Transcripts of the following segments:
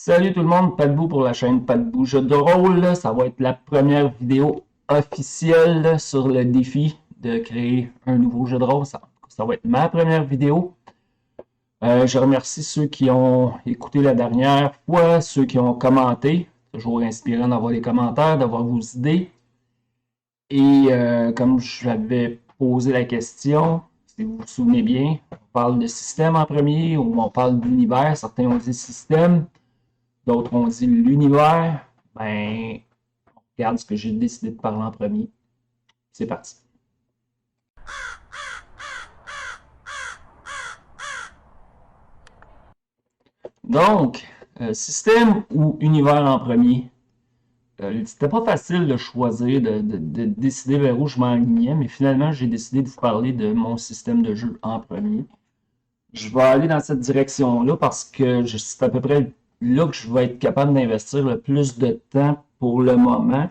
Salut tout le monde, Padbou pour la chaîne Padbou Jeux de rôle. Ça va être la première vidéo officielle sur le défi de créer un nouveau jeu de rôle. Ça va être ma première vidéo. Je remercie ceux qui ont écouté la dernière fois, ceux qui ont commenté. Toujours inspirant d'avoir des commentaires, d'avoir vos idées. Et comme j'avais posé la question, si vous vous souvenez bien, on parle de système en premier ou on parle d'univers. Certains ont dit système. D'autres ont dit l'univers. Ben, on regarde ce que j'ai décidé de parler en premier. C'est parti. Donc, système ou univers en premier? C'était pas facile de choisir, de décider vers où je m'enlignais, mais finalement, j'ai décidé de vous parler de mon système de jeu en premier. Je vais aller dans cette direction-là parce que c'est à peu près là que je vais être capable d'investir le plus de temps pour le moment.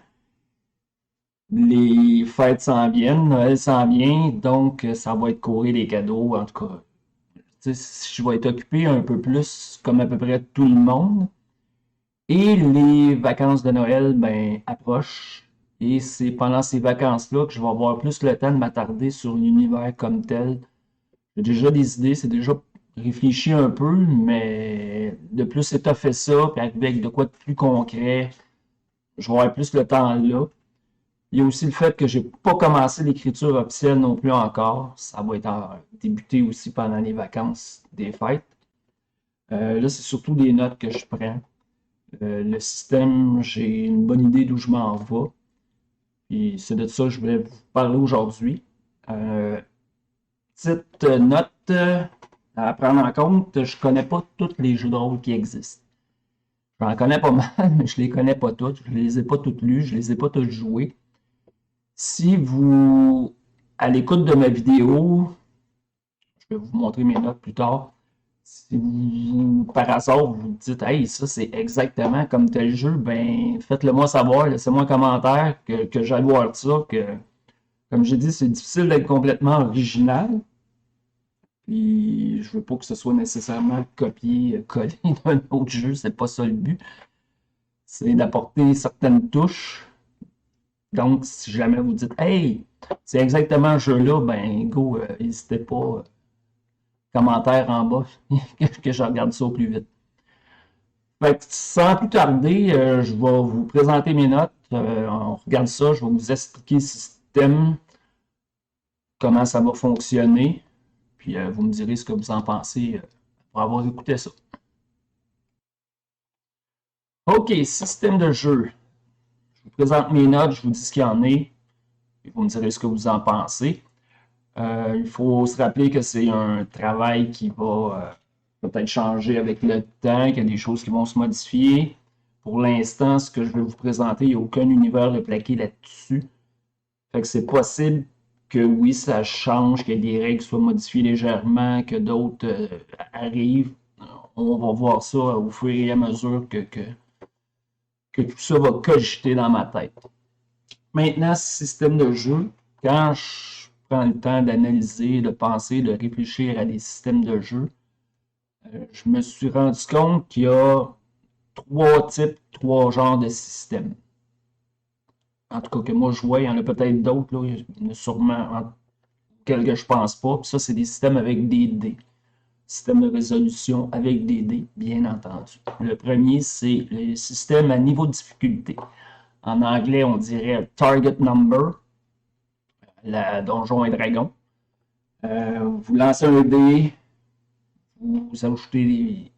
Les fêtes s'en viennent, Noël s'en vient, donc ça va être courir les cadeaux. En tout cas, je vais être occupé un peu plus comme à peu près tout le monde. Et les vacances de Noël, ben, approchent. Et c'est pendant ces vacances-là que je vais avoir plus le temps de m'attarder sur l'univers comme tel. J'ai déjà des idées, c'est déjà réfléchi un peu, mais de plus étoffer ça, puis arriver avec de quoi de plus concret, je vais avoir plus le temps là. Il y a aussi le fait que j'ai pas commencé l'écriture officielle non plus encore. Ça va être débuté aussi pendant les vacances des fêtes. Là, c'est surtout des notes que je prends. Le système, j'ai une bonne idée d'où je m'en vais. Puis c'est de ça que je voulais vous parler aujourd'hui. Euh, Petite note à prendre en compte, je connais pas tous les jeux de rôle qui existent. J'en connais pas mal, mais je les connais pas tous. Je les ai pas tous lus, je les ai pas tous joués. Si vous, à l'écoute de ma vidéo, je vais vous montrer mes notes plus tard, si vous, par hasard, vous dites, hey, ça c'est exactement comme tel jeu, ben faites-le moi savoir, laissez-moi un commentaire que j'aille voir ça, que, comme j'ai dit, c'est difficile d'être complètement original. Puis je veux pas que ce soit nécessairement copié, collé d'un autre jeu, c'est pas ça le but. C'est d'apporter certaines touches. Donc, si jamais vous dites, hey, c'est exactement ce jeu-là, ben go, n'hésitez pas, commentaire en bas, que je regarde ça au plus vite. Fait que sans plus tarder, je vais vous présenter mes notes. On regarde ça, je vais vous expliquer le système, comment ça va fonctionner. Puis vous me direz ce que vous en pensez pour avoir écouté ça. OK, système de jeu. Je vous présente mes notes, je vous dis ce qu'il y en est. Et vous me direz ce que vous en pensez. Il faut se rappeler que c'est un travail qui va peut-être changer avec le temps, qu'il y a des choses qui vont se modifier. Pour l'instant, ce que je vais vous présenter, il n'y a aucun univers de plaqué là-dessus. Fait que c'est possible que oui, ça change, que des règles soient modifiées légèrement, que d'autres arrivent. On va voir ça au fur et à mesure que tout ça va cogiter dans ma tête. Maintenant, système de jeu, quand je prends le temps d'analyser, de penser, de réfléchir à des systèmes de jeu, je me suis rendu compte qu'il y a trois types, trois genres de systèmes. En tout cas, que moi je vois, il y en a peut-être d'autres, là, il y en a sûrement auxquels que je pense pas. Puis ça, c'est des systèmes avec des dés. Système de résolution avec des dés, bien entendu. Le premier, c'est le système à niveau de difficulté. En anglais, on dirait Target Number, la Donjon et Dragon. Vous lancez un dé, vous ajoutez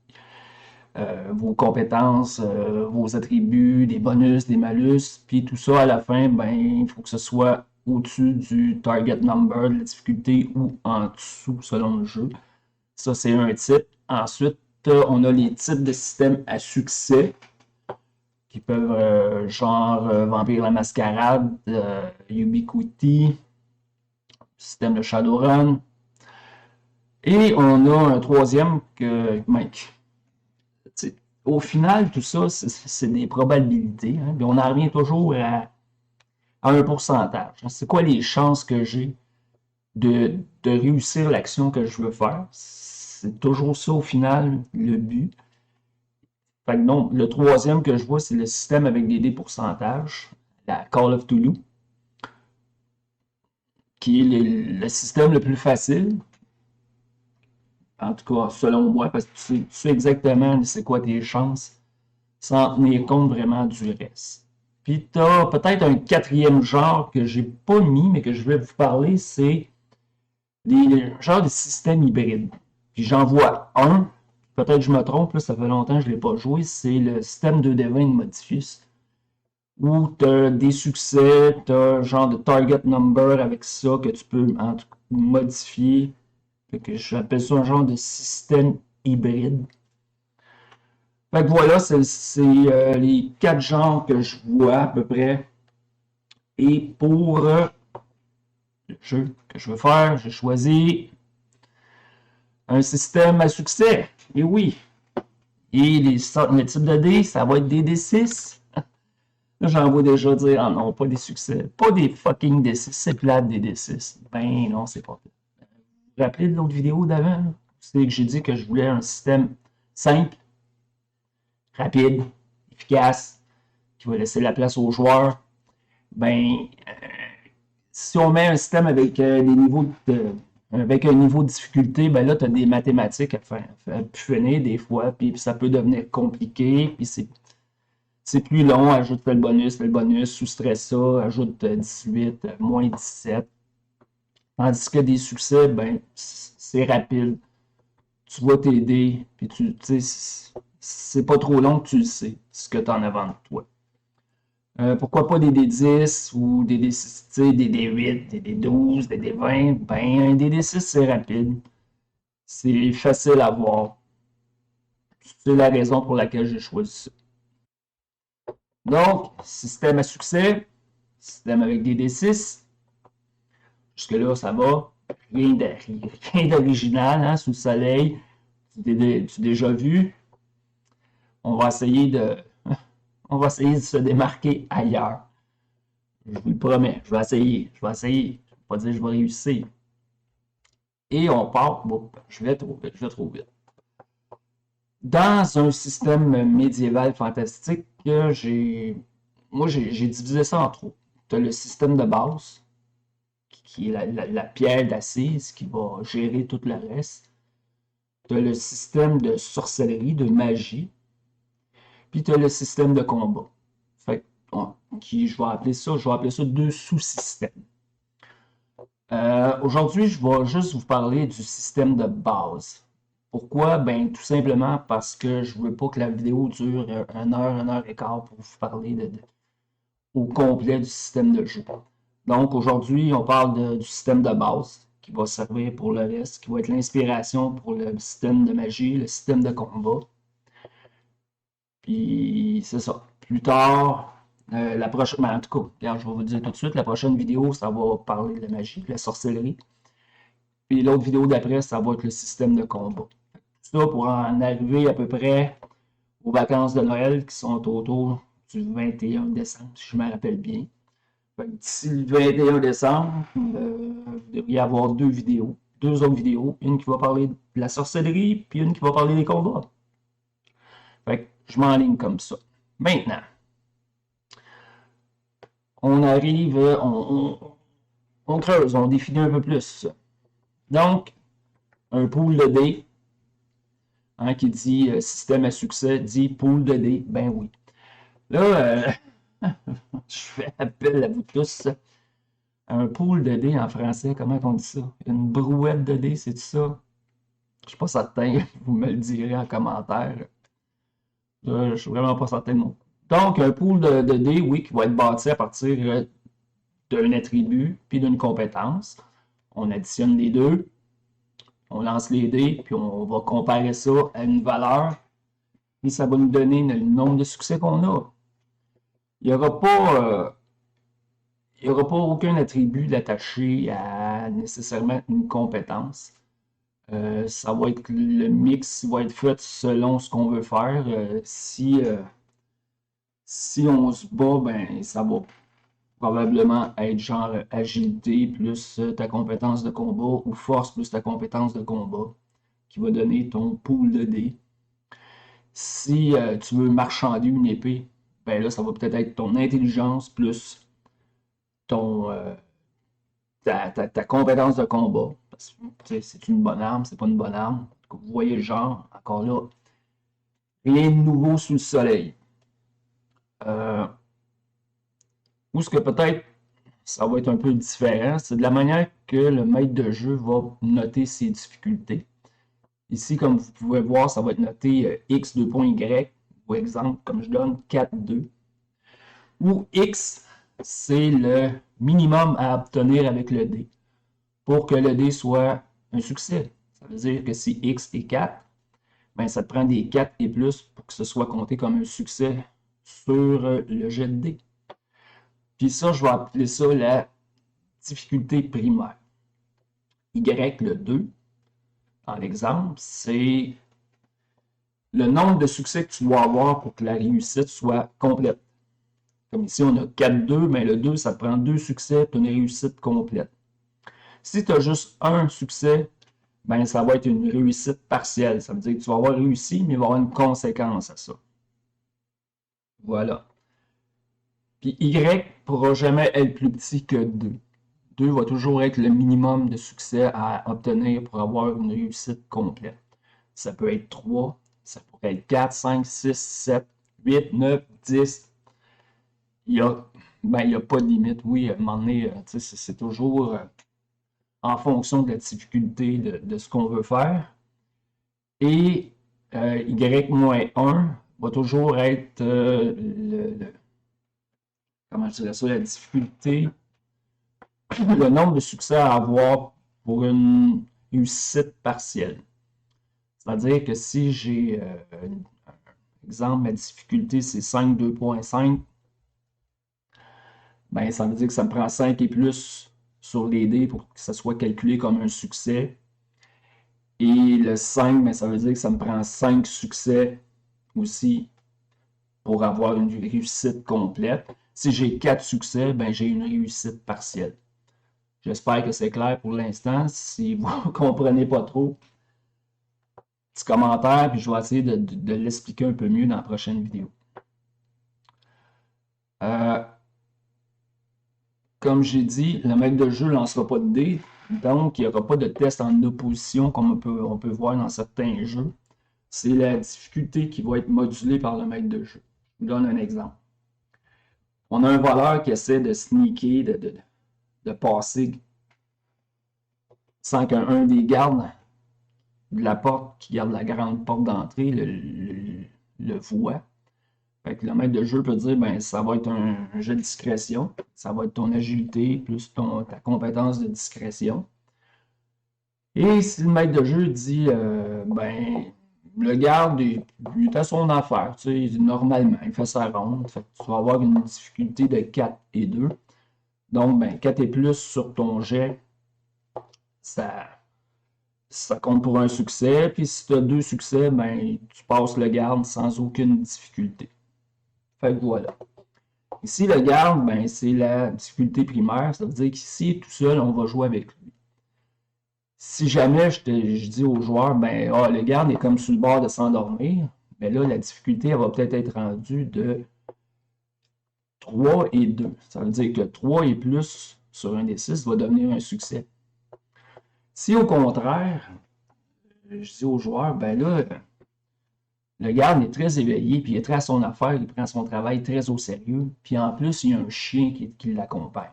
vos compétences, vos attributs, des bonus, des malus, puis tout ça à la fin, ben, il faut que ce soit au-dessus du target number de la difficulté ou en dessous selon le jeu. Ça, c'est un type. Ensuite, on a les types de systèmes à succès qui peuvent, genre Vampire la Mascarade, Ubiquity, système de Shadowrun. Et on a un troisième que, Mike, au final, tout ça, c'est des probabilités. Hein, puis on en revient toujours à un pourcentage. C'est quoi les chances que j'ai de réussir l'action que je veux faire? C'est toujours ça, au final, le but. Fait que non, le troisième que je vois, c'est le système avec des dés pourcentages, la Call of Cthulhu, qui est le système le plus facile, en tout cas selon moi, parce que tu sais exactement c'est quoi tes chances, sans tenir compte vraiment du reste. Puis tu as peut-être un quatrième genre que j'ai pas mis, mais que je vais vous parler, c'est les genres de systèmes hybrides. Puis j'en vois un, peut-être que je me trompe, là, ça fait longtemps que je ne l'ai pas joué, c'est le système 2D20 de Modifius, où tu as des succès, tu as un genre de target number avec ça que tu peux modifier. Fait que j'appelle ça un genre de système hybride. Fait que voilà, c'est les quatre genres que je vois à peu près. Et pour le jeu que je veux faire, j'ai choisi un système à succès. Et oui. Et les types de dés, ça va être des D6. Là, j'en vois déjà dire, ah non, pas des succès. Pas des fucking D6, c'est plate des D6. Ben non, c'est pas. Vous vous rappelez de l'autre vidéo d'avant? C'est que j'ai dit que je voulais un système simple, rapide, efficace, qui va laisser la place aux joueurs. Ben, si on met un système avec des niveaux avec un niveau de difficulté, ben là, tu as des mathématiques à finir des fois, puis ça peut devenir compliqué, puis c'est plus long, ajoute tel bonus, soustrait ça, ajoute 18, moins 17. Tandis que des succès, ben, c'est rapide. Tu vois tes dés, puis tu sais, c'est pas trop long que tu le sais, ce que tu en as avant de toi. Pourquoi pas des D10 ou des D6, des D8, des D12, des D20? Ben, un D6, c'est rapide. C'est facile à voir. C'est la raison pour laquelle j'ai choisi ça. Donc, système à succès, système avec des D6. Jusque-là, ça va. Rien d'original, hein, sous le soleil. Tu as déjà vu. On va essayer de, on va essayer de se démarquer ailleurs. Je vous le promets. Je vais essayer. Je vais essayer. Je ne vais pas dire que je vais réussir. Et on part. Bon, je vais trop vite. Je vais trop vite. Dans un système médiéval fantastique, moi, j'ai divisé ça en trois. Tu as le système de base, qui est la pierre d'assise, qui va gérer tout le reste. Tu as le système de sorcellerie, de magie, puis tu as le système de combat. Fait je vais appeler ça deux sous-systèmes. Aujourd'hui, je vais juste vous parler du système de base. Pourquoi? Ben, tout simplement parce que je veux pas que la vidéo dure 1 heure et quart pour vous parler au complet du système de jeu. Donc, aujourd'hui, on parle du système de base qui va servir pour le reste, qui va être l'inspiration pour le système de magie, le système de combat. Puis, c'est ça. Plus tard, la prochaine, ben, en tout cas, regarde, je vais vous dire tout de suite, la prochaine vidéo, ça va parler de la magie, de la sorcellerie. Puis l'autre vidéo d'après, ça va être le système de combat. Tout ça pour en arriver à peu près aux vacances de Noël qui sont autour du 21 décembre, si je me rappelle bien. D'ici le 21 décembre, vous devriez avoir deux autres vidéos, une qui va parler de la sorcellerie, puis une qui va parler des combats. Fait que je m'enligne comme ça. Maintenant, on arrive, on creuse, on définit un peu plus. Donc, un pool de dés, hein, qui dit système à succès, dit pool de dés. Ben oui. Là, je fais appel à vous tous. Un pool de dés en français, comment on dit ça? Une brouette de dés, c'est ça? Je suis pas certain, vous me le direz en commentaire. Je suis vraiment pas certain de mon. Donc, un pool de dés, oui, qui va être bâti à partir d'un attribut puis d'une compétence. On additionne les deux, on lance les dés, puis on va comparer ça à une valeur, et ça va nous donner le nombre de succès qu'on a. Il n'y aura pas, il n'y aura pas aucun attribut attaché à nécessairement une compétence. Ça va être le mix va être fait selon ce qu'on veut faire. Si on se bat, ben ça va probablement être genre agilité plus ta compétence de combat ou force plus ta compétence de combat qui va donner ton pool de dés. Si tu veux marchander une épée, ben là, ça va peut-être être ton intelligence plus ton, ta compétence de combat. Parce que c'est une bonne arme, c'est pas une bonne arme. Vous voyez le genre, encore là, rien de nouveau sous le soleil. Où ce que peut-être ça va être un peu différent, c'est de la manière que le maître de jeu va noter ses difficultés. Ici, comme vous pouvez voir, ça va être noté X 2.Y, ou exemple, comme je donne 4,2. Où X, c'est le minimum à obtenir avec le dé pour que le dé soit un succès. Ça veut dire que si X est 4, ben ça te prend des 4 et plus pour que ce soit compté comme un succès sur le jet de dé. Puis ça, je vais appeler ça la difficulté primaire. Y, le 2, dans l'exemple, c'est le nombre de succès que tu dois avoir pour que la réussite soit complète. Comme ici, on a 4-2, mais le 2, ça te prend 2 succès pour une réussite complète. Si tu as juste un succès, ben ça va être une réussite partielle. Ça veut dire que tu vas avoir réussi, mais il va y avoir une conséquence à ça. Voilà. Puis Y ne pourra jamais être plus petit que 2. 2 va toujours être le minimum de succès à obtenir pour avoir une réussite complète. Ça peut être 3, ça pourrait être 4, 5, 6, 7, 8, 9, 10. Il n'y a pas de limite. Oui, à un moment donné, c'est toujours en fonction de la difficulté de ce qu'on veut faire. Et Y-1 va toujours être comment je dirais ça, la difficulté, le nombre de succès à avoir pour une réussite partielle. C'est-à-dire que si j'ai, exemple, ma difficulté c'est 5, 2.5, ben, ça veut dire que ça me prend 5 et plus sur les dés pour que ça soit calculé comme un succès. Et le 5, ben, ça veut dire que ça me prend 5 succès aussi pour avoir une réussite complète. Si j'ai 4 succès, ben, j'ai une réussite partielle. J'espère que c'est clair pour l'instant. Si vous ne comprenez pas trop, petit commentaire, puis je vais essayer de l'expliquer un peu mieux dans la prochaine vidéo. Comme j'ai dit, le maître de jeu ne lancera pas de dés, donc il n'y aura pas de test en opposition comme on peut voir dans certains jeux. C'est la difficulté qui va être modulée par le maître de jeu. Je vous donne un exemple. On a un voleur qui essaie de sneaker, de passer sans qu'un des gardes de la porte qui garde la grande porte d'entrée le voit. Fait que le maître de jeu peut dire, ben, ça va être un jeu de discrétion, ça va être ton agilité plus ta compétence de discrétion. Et si le maître de jeu dit, ben, le garde, il est à son affaire, tu sais, normalement, il fait sa ronde, fait que tu vas avoir une difficulté de 4 et 2. Donc, ben, 4 et plus sur ton jet, ça compte pour un succès. Puis si tu as 2 succès, ben, tu passes le garde sans aucune difficulté. Fait que voilà. Ici, le garde, ben, c'est la difficulté primaire. Ça veut dire qu'ici, tout seul, on va jouer avec lui. Si jamais je dis aux joueurs, ben, le garde est comme sur le bord de s'endormir, ben là, la difficulté, elle va peut-être être rendue de 3 et 2. Ça veut dire que 3 et plus sur un des 6 va devenir un succès. Si au contraire, je dis aux joueurs, ben là, le garde est très éveillé, puis il est très à son affaire, il prend son travail très au sérieux, puis en plus, il y a un chien qui l'accompagne.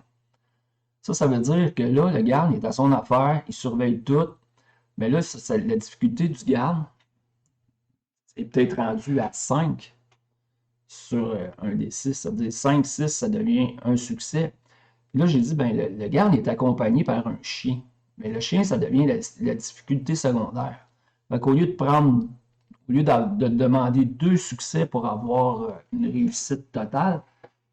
Ça veut dire que là, le garde est à son affaire, il surveille tout, mais là, la difficulté du garde est peut-être rendue à 5 sur un des 6. Ça veut dire 5, 6, ça devient un succès. Puis là, j'ai dit, ben, le garde est accompagné par un chien. Mais le chien, ça devient la difficulté secondaire. Donc, au lieu de demander 2 succès pour avoir une réussite totale,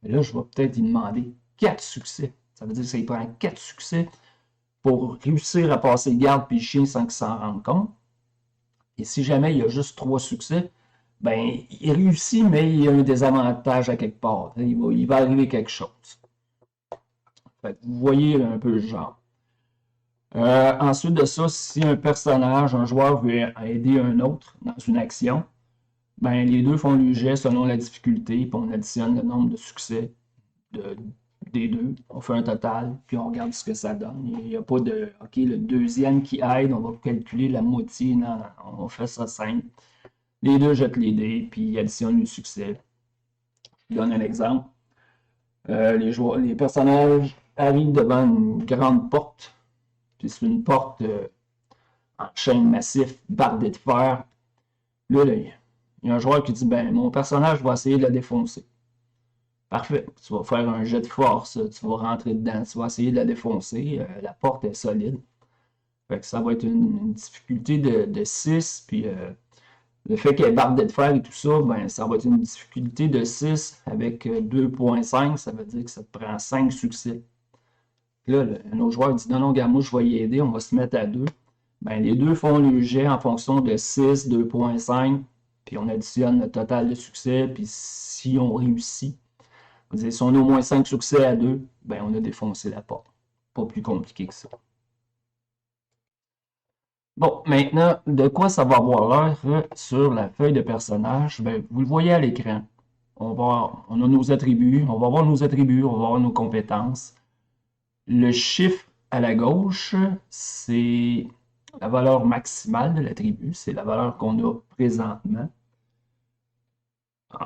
là, je vais peut-être y demander 4 succès. Ça veut dire que ça prend 4 succès pour réussir à passer le garde puis le chien sans qu'il s'en rende compte. Et si jamais il y a juste 3 succès, ben, il réussit, mais il y a un désavantage à quelque part. Il va arriver quelque chose. Fait que vous voyez un peu le genre. Ensuite de ça, si un personnage, un joueur veut aider un autre dans une action, Ben, les deux font le jet selon la difficulté, puis on additionne le nombre de succès de- des deux. On fait un total, puis on regarde ce que ça donne. Il n'y a pas de, OK, le deuxième qui aide, on va calculer la moitié. Non, non, non, on fait ça simple. Les deux jettent les dés, puis ils additionnent le succès. Je donne un exemple. Les personnages arrivent devant une grande porte, puis c'est une porte en chaîne massif, bardée de fer. Là, il y a un joueur qui dit, ben, mon personnage va essayer de la défoncer. Parfait. Tu vas faire un jet de force, tu vas rentrer dedans, tu vas essayer de la défoncer. La porte est solide. Fait que ça va être une difficulté de 6, puis le fait qu'elle est bardée de fer et tout ça, ben, ça va être une difficulté de 6 avec 2,5, ça veut dire que ça te prend 5 succès. Là, un autre joueur dit non, non, gars, moi je vais y aider, on va se mettre à 2. Ben, les deux font le jet en fonction de 6, 2,5, puis on additionne le total de succès, puis si on réussit, si on a au moins 5 succès à 2, ben on a défoncé la porte. Pas plus compliqué que ça. Bon, maintenant, de quoi ça va avoir l'air sur la feuille de personnage? Ben, vous le voyez à l'écran. On a nos attributs, on va voir nos attributs, on va voir nos compétences. Le chiffre à la gauche, c'est la valeur maximale de l'attribut, c'est la valeur qu'on a présentement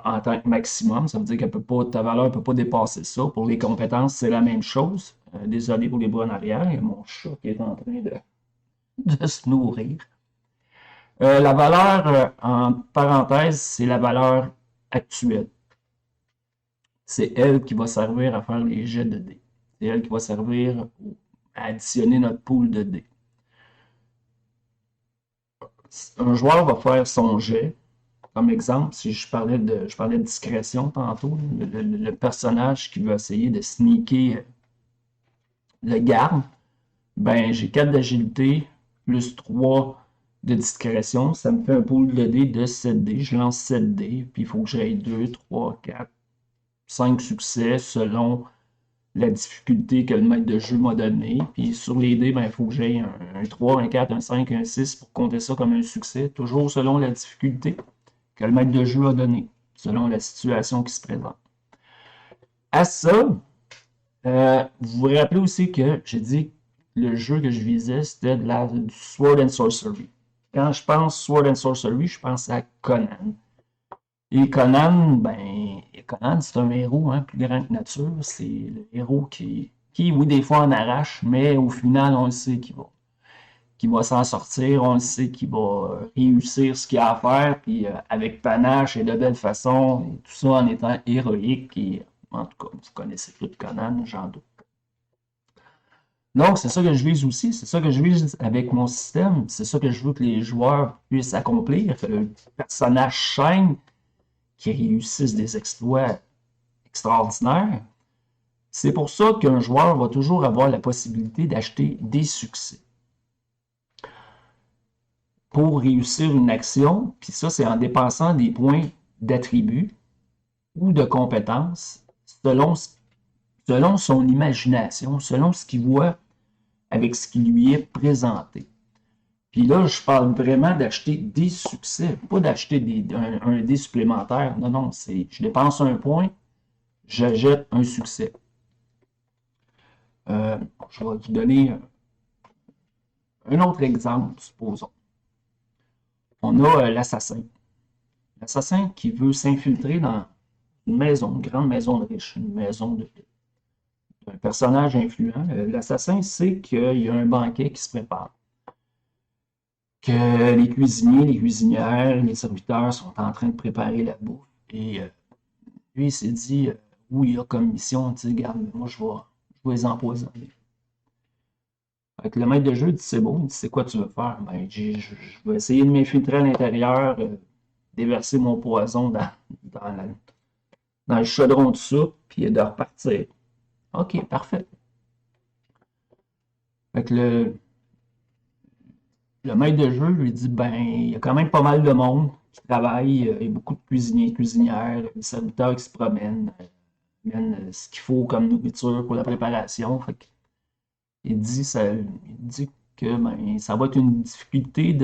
en tant que maximum. Ça veut dire que ta valeur ne peut pas dépasser ça. Pour les compétences, c'est la même chose. Désolé pour les bras en arrière, il y a mon chat qui est en train de se nourrir. La valeur en parenthèse, c'est la valeur actuelle. C'est elle qui va servir à faire les jets de dés. C'est elle qui va servir à additionner notre pool de dés. Un joueur va faire son jet. Comme exemple, si je parlais de discrétion tantôt, le personnage qui veut essayer de sneaker le garde, ben j'ai 4 d'agilité plus 3 de discrétion. Ça me fait un pool de dés de 7 dés. Je lance 7 dés, puis il faut que j'aille 2, 3, 4, 5 succès selon la difficulté que le maître de jeu m'a donné. Puis sur les dés, ben, il faut que j'aille un 3, un 4, un 5, un 6 pour compter ça comme un succès, toujours selon la difficulté que le maître de jeu a donné, selon la situation qui se présente. À ça, vous vous rappelez aussi que j'ai dit que le jeu que je visais, c'était du Sword and Sorcery. Quand je pense Sword and Sorcery, je pense à Conan. Et Conan, ben, Conan, c'est un héros plus grand que nature. C'est le héros qui, oui, des fois en arrache, mais au final, on le sait qu'il va s'en sortir, on le sait qu'il va réussir ce qu'il a à faire, puis avec panache et de belle façon, et tout ça en étant héroïque. Et, en tout cas, vous connaissez tout Conan, j'en doute. Donc, c'est ça que je vise aussi, c'est ça que je vise avec mon système, c'est ça que je veux que les joueurs puissent accomplir, que le personnage chaîne, qui réussissent des exploits extraordinaires. C'est pour ça qu'un joueur va toujours avoir la possibilité d'acheter des succès pour réussir une action, puis ça, c'est en dépensant des points d'attribut ou de compétences selon son imagination, selon ce qu'il voit avec ce qui lui est présenté. Puis là, je parle vraiment d'acheter des succès, pas d'acheter un dé supplémentaire. Non, non, c'est je dépense un point, j'achète un succès. Je vais vous donner un autre exemple, supposons. On a l'assassin. L'assassin qui veut s'infiltrer dans une maison, une grande maison de riche, une maison d'un personnage influent. L'assassin sait qu'il y a un banquet qui se prépare. Que les cuisiniers, les cuisinières, les serviteurs sont en train de préparer la bouffe. Et lui, il s'est dit, oui, il a comme mission, tu sais, regarde, moi, je vais les empoisonner. Avec le maître de jeu dit c'est bon, il dit c'est quoi tu veux faire? Ben, je vais essayer de m'infiltrer à l'intérieur, déverser mon poison dans le chaudron de soupe, puis de repartir. Ok, parfait. Fait que le maître de jeu lui dit ben, il y a quand même pas mal de monde qui travaille, il y a beaucoup de cuisiniers, cuisinières, des serviteurs qui se promènent, amènent ce qu'il faut comme nourriture pour la préparation. Fait que il dit que ben, ça va être une difficulté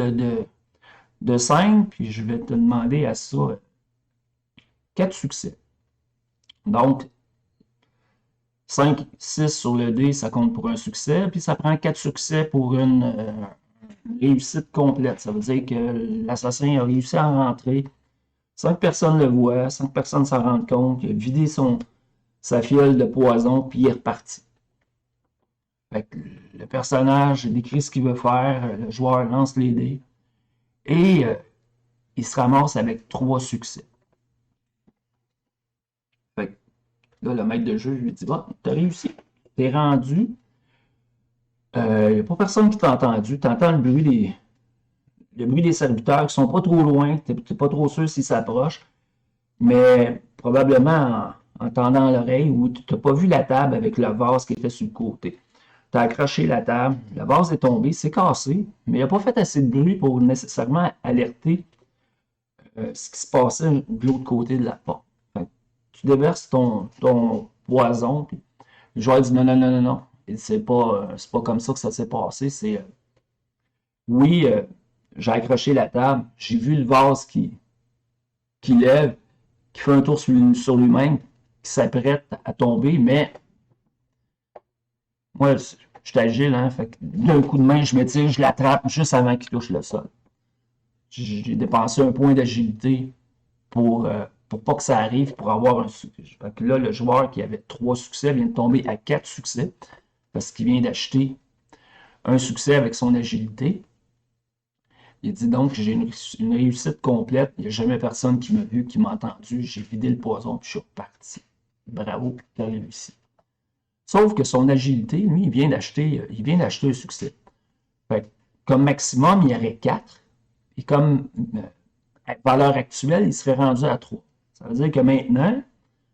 de 5, puis je vais te demander à ça 4 succès. Donc, 5, 6 sur le dé, ça compte pour un succès, puis ça prend 4 succès pour une réussite complète. Ça veut dire que l'assassin a réussi à rentrer, 5 personnes le voient, 5 personnes s'en rendent compte, il a vidé sa fiole de poison, puis il est reparti. Fait que le personnage décrit ce qu'il veut faire, le joueur lance les dés, et il se ramasse avec 3 succès. Fait que là, le maître de jeu lui dit, bah, t'as réussi, t'es rendu, il n'y a pas personne qui t'a entendu, t'entends le bruit des serviteurs qui sont pas trop loin, t'es pas trop sûr s'ils s'approchent, mais probablement en tendant l'oreille, ou tu n'as pas vu la table avec le vase qui était sur le côté. Tu as accroché la table, le vase est tombé, c'est cassé, mais il n'a pas fait assez de bruit pour nécessairement alerter ce qui se passait de l'autre côté de la porte. Fait, tu déverses ton poison, puis le joueur dit non, non, non, non, non. C'est pas comme ça que ça s'est passé. C'est oui, j'ai accroché la table, j'ai vu le vase qui lève, qui fait un tour sur lui-même, qui s'apprête à tomber, mais moi, je suis agile, hein, fait que d'un coup de main, je me tire, je l'attrape juste avant qu'il touche le sol. J'ai dépensé un point d'agilité pour pas que ça arrive, pour avoir un succès. Fait que là, le joueur qui avait 3 succès vient de tomber à 4 succès, parce qu'il vient d'acheter un succès avec son agilité. Il dit donc j'ai une réussite complète, il n'y a jamais personne qui m'a vu, qui m'a entendu, j'ai vidé le poison, puis je suis reparti. Bravo, tu as réussi. Sauf que son agilité, lui, il vient d'acheter un succès. Fait que, comme maximum, il y aurait 4. Et comme valeur actuelle, il serait rendu à 3. Ça veut dire que maintenant,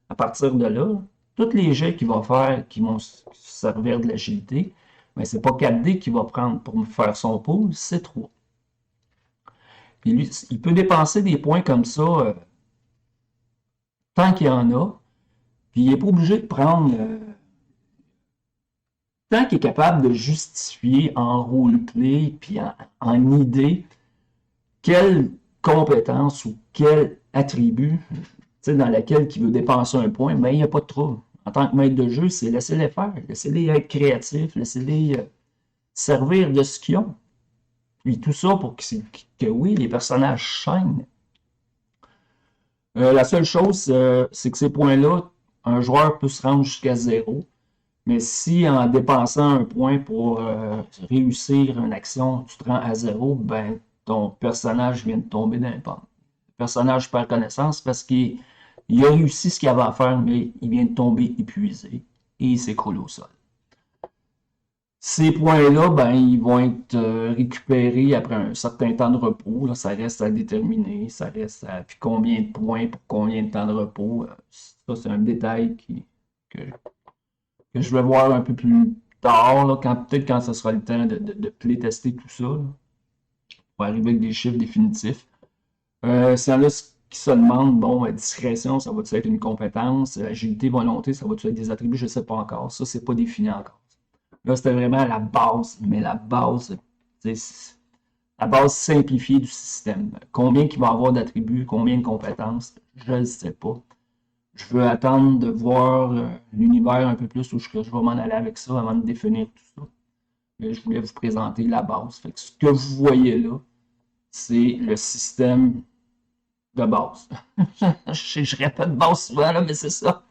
à partir de là, tous les jets qu'il va faire qui vont se servir de l'agilité, mais c'est pas 4D qu'il va prendre pour faire son pool, c'est 3. Puis lui, il peut dépenser des points comme ça tant qu'il y en a, puis il n'est pas obligé de prendre tant qu'il est capable de justifier en roleplay puis en idée quelle compétence ou quel attribut dans laquelle il veut dépenser un point, mais il n'y a pas de trouble. En tant que maître de jeu, c'est laisser-les faire, laissez-les être créatifs, laissez-les servir de ce qu'ils ont. Puis tout ça pour que oui, les personnages chaînent. La seule chose, c'est que ces points-là, un joueur peut se rendre jusqu'à 0. Mais si en dépensant un point pour réussir une action, tu te rends à 0, ben ton personnage vient de tomber d'un pente. Le personnage perd connaissance parce qu'il a réussi ce qu'il avait à faire, mais il vient de tomber épuisé et il s'écroule au sol. Ces points-là, ben, ils vont être récupérés après un certain temps de repos. Là, ça reste à déterminer. Ça reste à. Puis combien de points pour combien de temps de repos. Ça, c'est un détail que je vais voir un peu plus tard, là, peut-être quand ce sera le temps de playtester tout ça, là, pour arriver avec des chiffres définitifs. S'il y en a qui se demandent, bon, discrétion, ça va-tu être une compétence, agilité, volonté, ça va-tu être des attributs, je ne sais pas encore. Ça, c'est pas défini encore. Là, c'était vraiment la base, mais la base simplifiée du système. Combien il va avoir d'attributs, combien de compétences, je ne sais pas. Je veux attendre de voir l'univers un peu plus où je vais m'en aller avec ça avant de définir tout ça. Mais je voulais vous présenter la base. Fait que ce que vous voyez là, c'est le système de base. je répète base souvent, là, mais c'est ça.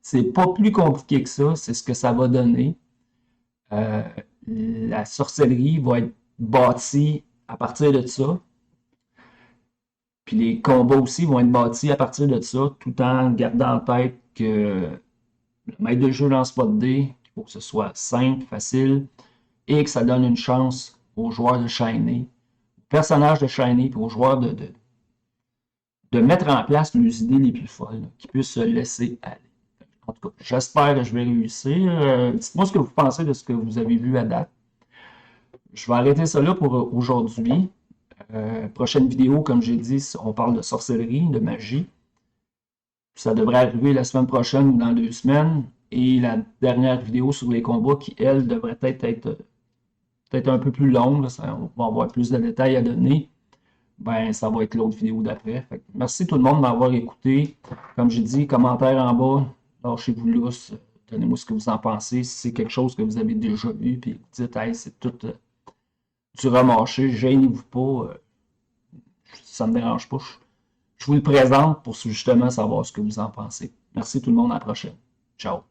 C'est pas plus compliqué que ça, c'est ce que ça va donner. La sorcellerie va être bâtie à partir de ça. Puis les combats aussi vont être bâtis à partir de ça, tout en gardant en tête que le maître de jeu lance pas de dés, qu'il faut que ce soit simple, facile, et que ça donne une chance aux joueurs de shiner, aux personnages de shiner, puis aux joueurs de mettre en place les idées les plus folles, qui puissent se laisser aller. En tout cas, j'espère que je vais réussir. Dites-moi ce que vous pensez de ce que vous avez vu à date. Je vais arrêter ça là pour aujourd'hui. Prochaine vidéo, comme j'ai dit, on parle de sorcellerie, de magie. Ça devrait arriver la semaine prochaine ou dans 2 semaines. Et la dernière vidéo sur les combats qui, elle, devrait être peut-être un peu plus longue, là, on va avoir plus de détails à donner, ben ça va être l'autre vidéo d'après. Merci tout le monde de m'avoir écouté. Comme j'ai dit, commentaire en bas, lâchez-vous lousse, donnez-moi ce que vous en pensez. Si c'est quelque chose que vous avez déjà vu, puis vous dites, hey, c'est tout du remarché, gênez-vous pas, ça ne me dérange pas. Je vous le présente pour justement savoir ce que vous en pensez. Merci tout le monde, à la prochaine. Ciao.